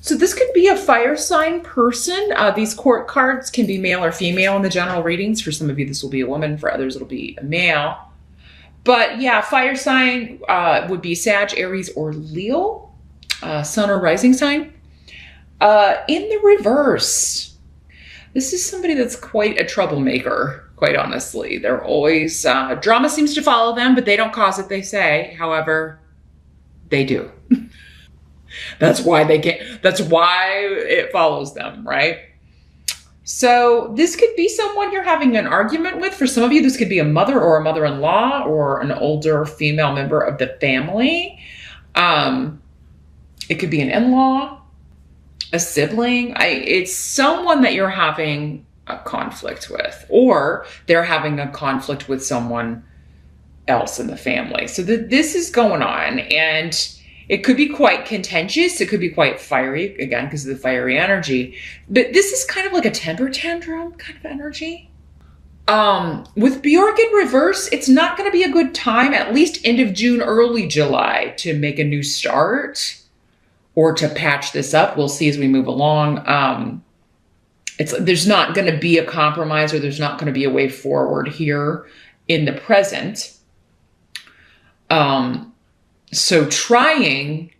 So this could be a fire sign person. These court cards can be male or female in the general readings. For some of you, this will be a woman. For others, it'll be a male. But yeah, fire sign would be Sag, Aries, or Leo, sun or rising sign. In the reverse, this is somebody that's quite a troublemaker, quite honestly. They're always, drama seems to follow them, but they don't cause it, they say. However, they do. That's why it follows them, right? So this could be someone you're having an argument with. For some of you, this could be a mother or a mother-in-law or an older female member of the family. It could be an in-law, a sibling. It's someone that you're having a conflict with, or they're having a conflict with someone else in the family. So this is going on, and it could be quite contentious. It could be quite fiery, again, because of the fiery energy. But this is kind of like a temper tantrum kind of energy. With Bjork in reverse, it's not going to be a good time, at least end of June, early July, to make a new start or to patch this up. We'll see as we move along. There's not going to be a compromise, or there's not going to be a way forward here in the present. So trying,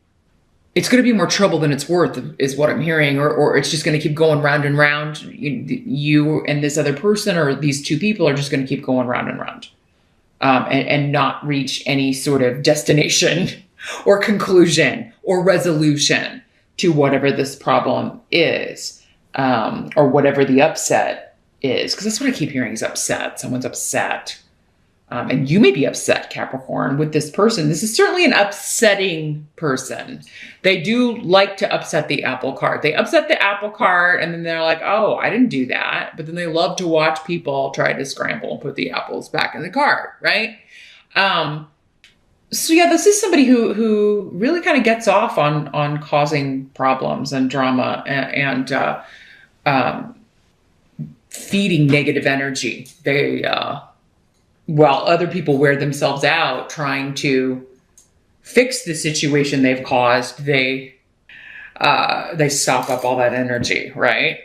it's going to be more trouble than it's worth, is what I'm hearing, or it's just going to keep going round and round. You and this other person, or these two people, are just going to keep going round and round, and not reach any sort of destination or conclusion or resolution to whatever this problem is, or whatever the upset is. Because that's what I keep hearing is upset. Someone's upset. And you may be upset, Capricorn, with this person. This is certainly an upsetting person. They do like to upset the apple cart. They upset the apple cart, and then they're like, oh, I didn't do that. But then they love to watch people try to scramble and put the apples back in the cart, right? So yeah, this is somebody who really kind of gets off on causing problems and drama and feeding negative energy. While other people wear themselves out trying to fix the situation they've caused, they sop up all that energy, right?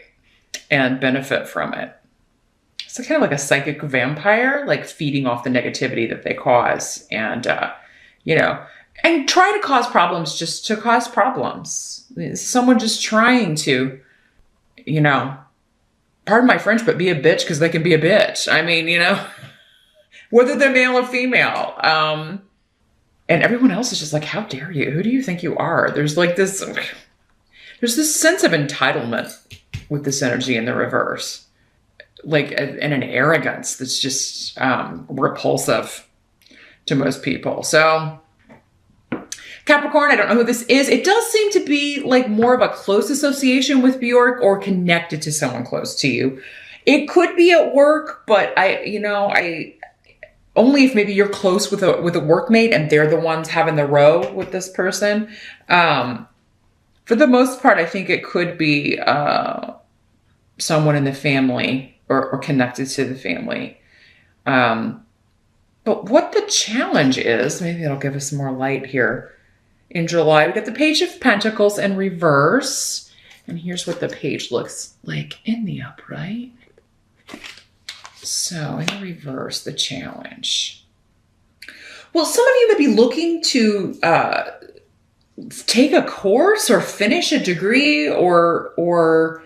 And benefit from it. It's kind of like a psychic vampire, like feeding off the negativity that they cause, and and try to cause problems just to cause problems. Someone just trying to, pardon my French, but be a bitch because they can be a bitch. I mean, whether they're male or female. And everyone else is just like, how dare you? Who do you think you are? There's this sense of entitlement with this energy in the reverse, and an arrogance that's just repulsive to most people. So Capricorn, I don't know who this is. It does seem to be like more of a close association with Bjork, or connected to someone close to you. It could be at work, but only if maybe you're close with a workmate and they're the ones having the row with this person. For the most part, I think it could be someone in the family or connected to the family. But what the challenge is, maybe it'll give us more light here. In July, we got the Page of Pentacles in reverse. And here's what the page looks like in the upright. So in the reverse, the challenge. Well, some of you may be looking to take a course or finish a degree, or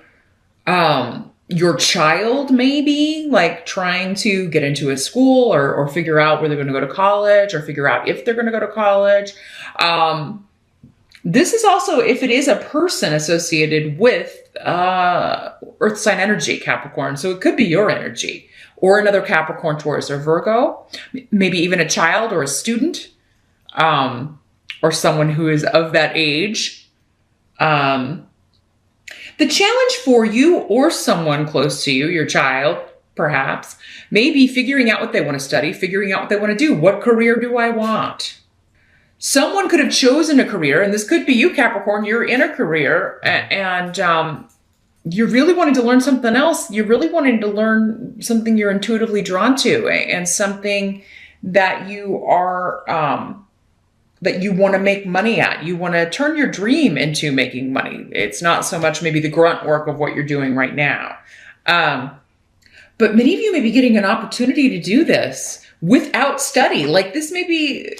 your child maybe trying to get into a school or figure out where they're going to go to college, or figure out if they're going to go to college. This is also, if it is a person associated with earth sign energy, Capricorn. So it could be your energy, or another Capricorn, Taurus, or Virgo, maybe even a child or a student, or someone who is of that age. The challenge for you or someone close to you, your child, perhaps, may be figuring out what they want to study, figuring out what they want to do. What career do I want? Someone could have chosen a career, and this could be you, Capricorn. You're in a career, and you're really wanting to learn something else. You're really wanting to learn something you're intuitively drawn to, and something that you are that you want to make money at. You want to turn your dream into making money. It's not so much maybe the grunt work of what you're doing right now. But many of you may be getting an opportunity to do this without study. Like this may be,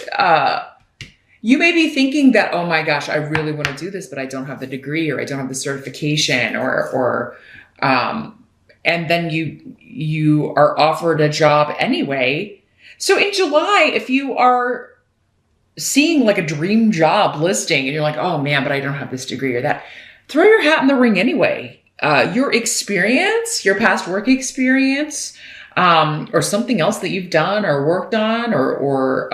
you may be thinking that, oh my gosh, I really want to do this, but I don't have the degree or I don't have the certification and then you are offered a job anyway. So in July, if you are seeing like a dream job listing and you're like, oh man, but I don't have this degree or that, throw your hat in the ring anyway. Your experience, your past work experience, or something else that you've done or worked on, or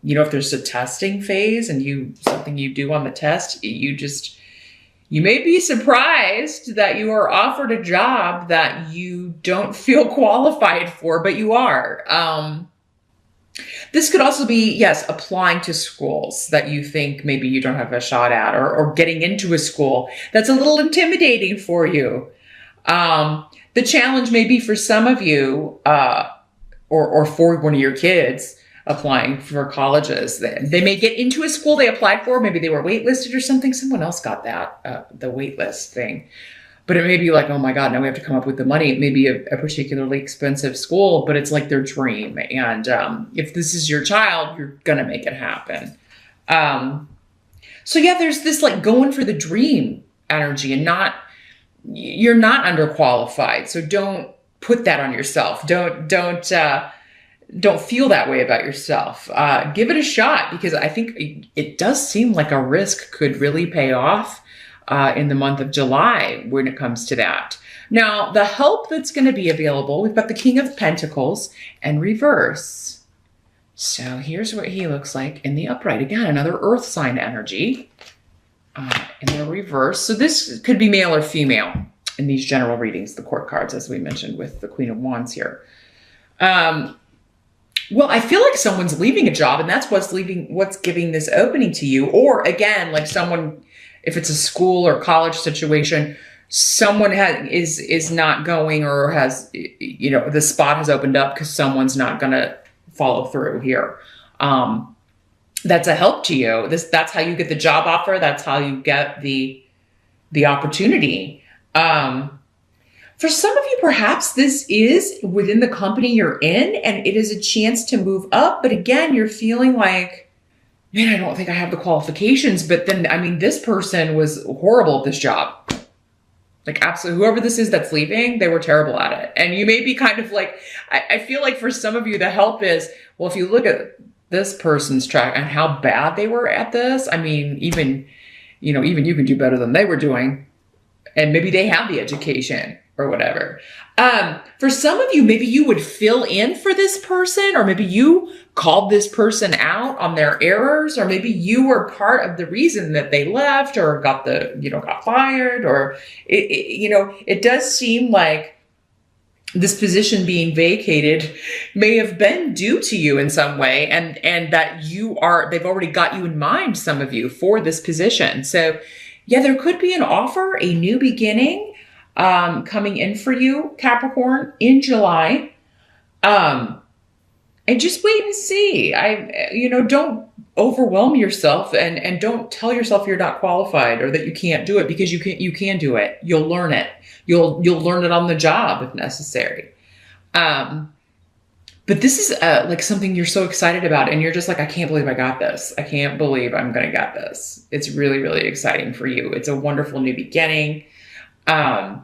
if there's a testing phase and something you do on the test, you may be surprised that you are offered a job that you don't feel qualified for, but you are. This could also be, yes, applying to schools that you think maybe you don't have a shot at, or getting into a school that's a little intimidating for you. The challenge may be for some of you, or for one of your kids applying for colleges. They may get into a school they applied for. Maybe they were waitlisted or something. Someone else got that, the waitlist thing. But it may be like, oh my God, now we have to come up with the money. It may be a particularly expensive school, but it's like their dream. And if this is your child, you're going to make it happen. So yeah, there's this like going for the dream energy, and you're not underqualified. So don't put that on yourself. Don't feel that way about yourself. Give it a shot, because I think it does seem like a risk could really pay off in the month of July when it comes to that. Now, the help that's going to be available, we've got the King of Pentacles and reverse. So here's what he looks like in the upright. Again, another earth sign energy in the reverse. So this could be male or female in these general readings, the court cards, as we mentioned with the Queen of Wands here. Well, I feel like someone's leaving a job, and that's what's giving this opening to you. Or again, like someone, if it's a school or college situation, someone is not going, or has, the spot has opened up because someone's not going to follow through here. That's a help to you. That's how you get the job offer. That's how you get the opportunity. For some of you, perhaps this is within the company you're in, and it is a chance to move up. But again, you're feeling like, man, I don't think I have the qualifications. But then, I mean, this person was horrible at this job. Like, absolutely, whoever this is that's leaving, they were terrible at it. And you may be kind of like, I feel like for some of you, the help is, well, if you look at this person's track and how bad they were at this, I mean, even you can do better than they were doing. And maybe they have the education or whatever. For some of you, maybe you would fill in for this person, or maybe you called this person out on their errors, or maybe you were part of the reason that they left or got fired, or it does seem like this position being vacated may have been due to you in some way, and that they've already got you in mind, some of you, for this position. So yeah, there could be an offer, a new beginning, coming in for you, Capricorn, in July. And just wait and see. Don't overwhelm yourself, and don't tell yourself you're not qualified or that you can't do it, because you can do it. You'll learn it. You'll learn it on the job if necessary. But this is like something you're so excited about, and you're just like, I can't believe I got this. I can't believe I'm going to get this. It's really, really exciting for you. It's a wonderful new beginning, a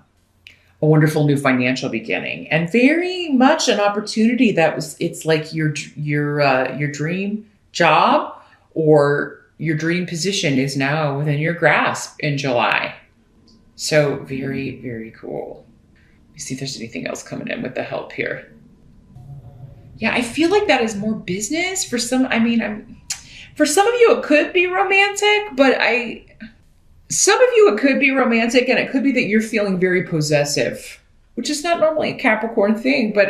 wonderful new financial beginning, and very much an opportunity it's like your dream job or your dream position is now within your grasp in July. So very, very cool. Let me see if there's anything else coming in with the help here. Yeah, I feel like that is more business for some. I mean, for some of you, it could be romantic, but some of you, it could be romantic, and it could be that you're feeling very possessive, which is not normally a Capricorn thing, but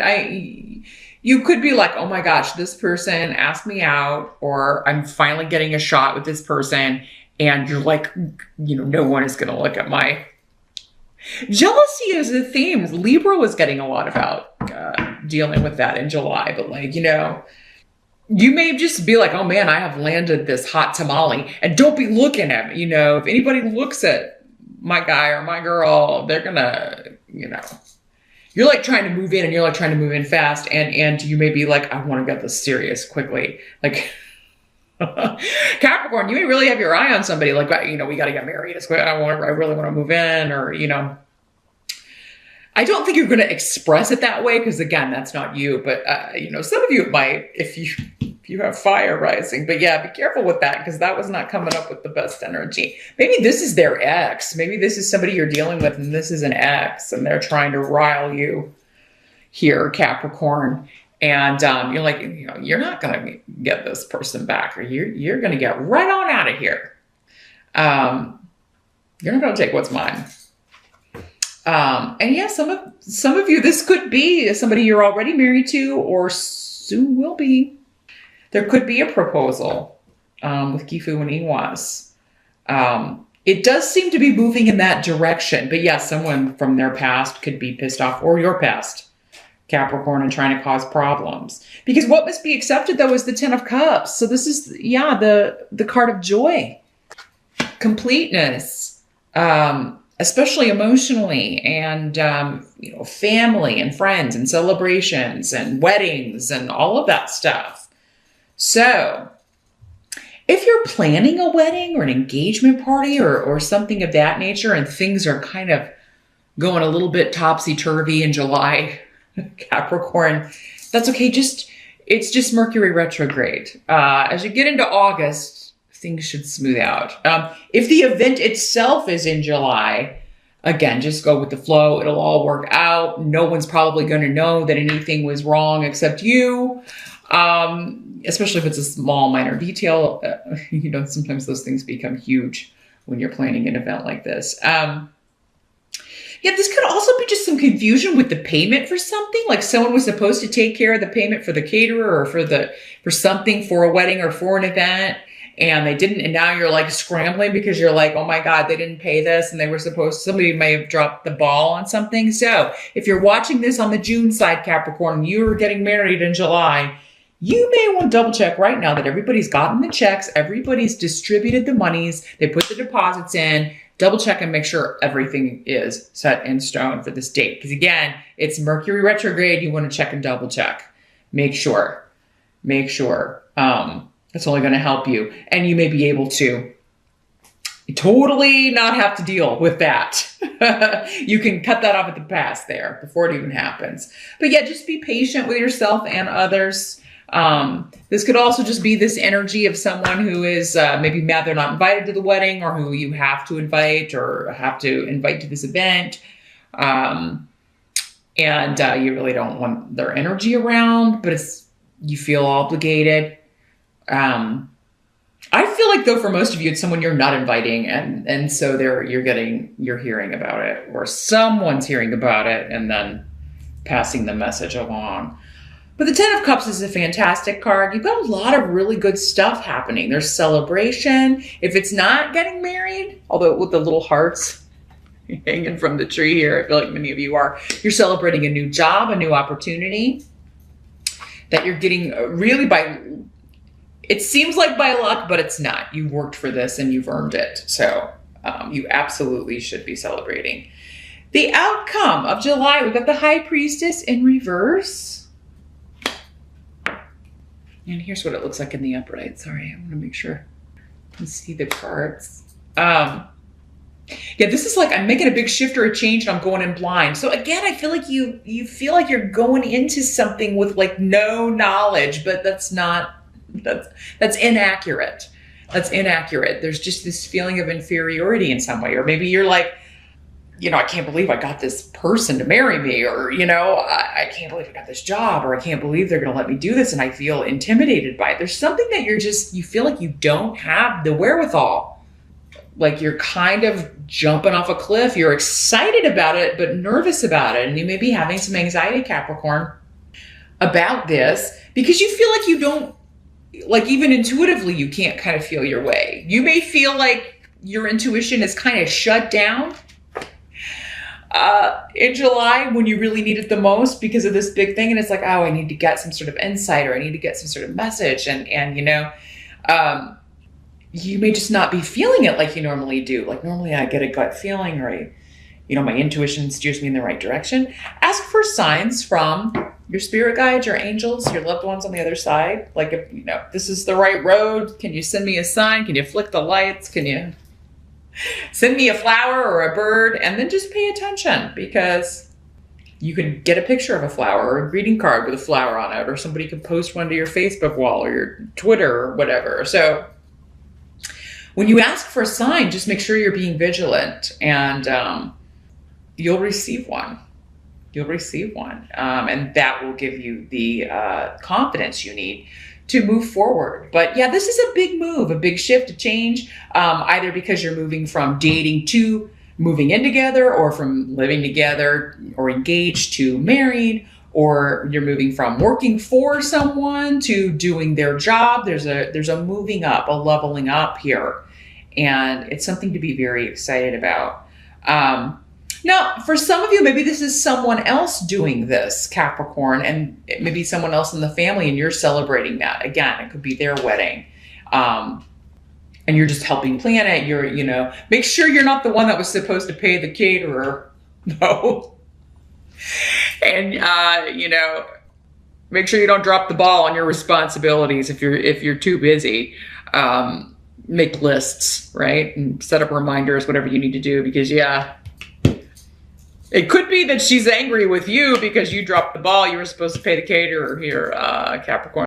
you could be like, oh my gosh, this person asked me out, or I'm finally getting a shot with this person, and you're like, no one is going to look at my jealousy is a theme. Libra was getting a lot about dealing with that in July, but You may just be like, oh man, I have landed this hot tamale. And don't be looking at me. You know, if anybody looks at my guy or my girl, they're gonna, you know, you're like trying to move in and you're like trying to move in fast. And you may be like, I want to get this serious quickly. Like Capricorn, you may really have your eye on somebody like, you know, we got to get married. I really want to move in, or, you know, I don't think you're going to express it that way because, again, that's not you. But, you know, some of you might if you have fire rising. But, yeah, be careful with that because that was not coming up with the best energy. Maybe this is their ex. Maybe this is somebody you're dealing with and this is an ex and they're trying to rile you here, Capricorn. And you're like, you know, you're not going to get this person back or you're going to get right on out of here. You're not going to take what's mine. And yeah, some of you, this could be somebody you're already married to or soon will be. There could be a proposal with Gifu and Iwas. It does seem to be moving in that direction. But yeah, someone from their past could be pissed off, or your past, Capricorn, and trying to cause problems. Because what must be accepted, though, is the Ten of Cups. So this is, yeah, the card of joy, completeness, especially emotionally, and, you know, family and friends and celebrations and weddings and all of that stuff. So if you're planning a wedding or an engagement party or something of that nature, and things are kind of going a little bit topsy-turvy in July, Capricorn, that's okay. It's just Mercury retrograde. As you get into August, things should smooth out. If the event itself is in July, again, just go with the flow. It'll all work out. No one's probably going to know that anything was wrong except you. Especially if it's a small, minor detail. You know, sometimes those things become huge when you're planning an event like this. Yeah, this could also be just some confusion with the payment for something. Like someone was supposed to take care of the payment for the caterer or for something for a wedding or for an event, and they didn't. And now you're like scrambling because you're like, oh my God, they didn't pay this, and they were somebody may have dropped the ball on something. So if you're watching this on the June side, Capricorn, and you are getting married in July, you may want to double check right now that everybody's gotten the checks, everybody's distributed the monies, they put the deposits in. Double check and make sure everything is set in stone for this date. Because again, it's Mercury retrograde. You want to check and double check. Make sure. That's only going to help you. And you may be able to totally not have to deal with that. You can cut that off at the pass there before it even happens. But yeah, just be patient with yourself and others. This could also just be this energy of someone who is maybe mad they're not invited to the wedding, or who you have to invite or have to invite to this event. And you really don't want their energy around, but you feel obligated. I feel like, though, for most of you, it's someone you're not inviting. And so you're hearing about it, or someone's hearing about it and then passing the message along. But the Ten of Cups is a fantastic card. You've got a lot of really good stuff happening. There's celebration. If it's not getting married, although with the little hearts hanging from the tree here, I feel like many of you are, you're celebrating a new job, a new opportunity that you're getting really it seems like by luck, but it's not. You worked for this and you've earned it. So you absolutely should be celebrating. The outcome of July, we've got the High Priestess in reverse. And here's what it looks like in the upright. Sorry, I want to make sure you can see the cards. Yeah, this is like I'm making a big shift or a change and I'm going in blind. So again, I feel like you feel like you're going into something with like no knowledge, but that's inaccurate. That's inaccurate. There's just this feeling of inferiority in some way. Or maybe you're like, you know, I can't believe I got this person to marry me, or, you know, I can't believe I got this job, or I can't believe they're going to let me do this. And I feel intimidated by it. There's something that you feel like you don't have the wherewithal. Like you're kind of jumping off a cliff. You're excited about it, but nervous about it. And you may be having some anxiety, Capricorn, about this because you feel like you don't, like even intuitively, you can't kind of feel your way. You may feel like your intuition is kind of shut down. in July when you really need it the most because of this big thing. And it's like, oh, I need to get some sort of insight, or I need to get some sort of message. And you know, you may just not be feeling it like you normally do. Like normally I get a gut feeling, or you know, my intuition steers me in the right direction. Ask for signs from your spirit guides, your angels, your loved ones on the other side. Like, if you know, this is the right road, can you send me a sign? Can you flick the lights? Can you send me a flower or a bird? And then just pay attention, because you can get a picture of a flower or a greeting card with a flower on it, or somebody can post one to your Facebook wall or your Twitter or whatever. So when you ask for a sign, just make sure you're being vigilant, and you'll receive one. You'll receive one. And that will give you the confidence you need to move forward. But yeah, this is a big move, a big shift, a change, either because you're moving from dating to moving in together, or from living together or engaged to married, or you're moving from working for someone to doing their job. There's a moving up, a leveling up here. And it's something to be very excited about. Now, for some of you, maybe this is someone else doing this, Capricorn, and maybe someone else in the family, and you're celebrating that. Again, it could be their wedding. And you're just helping plan it. You're, you know, make sure you're not the one that was supposed to pay the caterer. No. And, you know, make sure you don't drop the ball on your responsibilities if you're too busy. Make lists, right? And set up reminders, whatever you need to do, because yeah, it could be that she's angry with you because you dropped the ball. You were supposed to pay the caterer here, Capricorn.